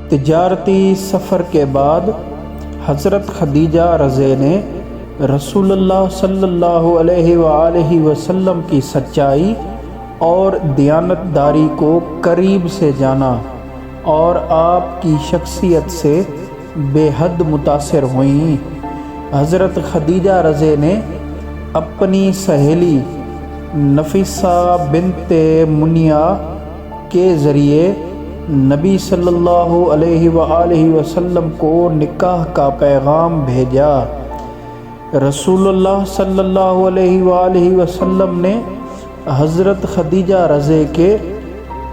تجارتی سفر کے بعد حضرت خدیجہ رضی نے رسول اللہ صلی اللہ علیہ وآلہ وسلم کی سچائی اور دیانتداری کو قریب سے جانا اور آپ کی شخصیت سے بے حد متاثر ہوئیں۔ حضرت خدیجہ رضی نے اپنی سہیلی نفیسہ بنت منیہ کے ذریعے نبی صلی اللہ علیہ وآلہ وسلم کو نکاح کا پیغام بھیجا۔ رسول اللہ صلی اللہ علیہ وآلہ وسلم نے حضرت خدیجہ رضی کے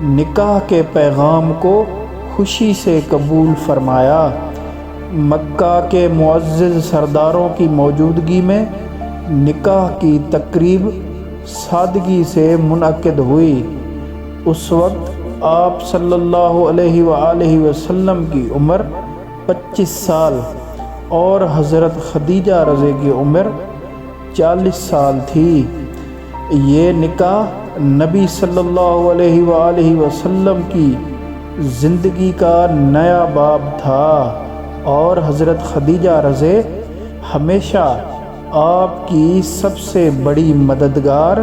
نکاح کے پیغام کو خوشی سے قبول فرمایا۔ مکہ کے معزز سرداروں کی موجودگی میں نکاح کی تقریب سادگی سے منعقد ہوئی۔ اس وقت آپ صلی اللہ علیہ وآلہ وسلم کی عمر 25 سال اور حضرت خدیجہ رضی کی عمر 40 سال تھی۔ یہ نکاح نبی صلی اللہ علیہ وآلہ وسلم کی زندگی کا نیا باب تھا اور حضرت خدیجہ رضی ہمیشہ آپ کی سب سے بڑی مددگار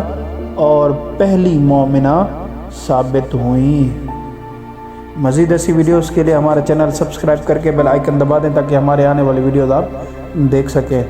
اور پہلی مومنہ ثابت ہوئیں۔ مزید ایسی ویڈیوز کے لیے ہمارا چینل سبسکرائب کر کے بیل آئیکن دبا دیں تاکہ ہمارے آنے والی ویڈیوز آپ دیکھ سکیں۔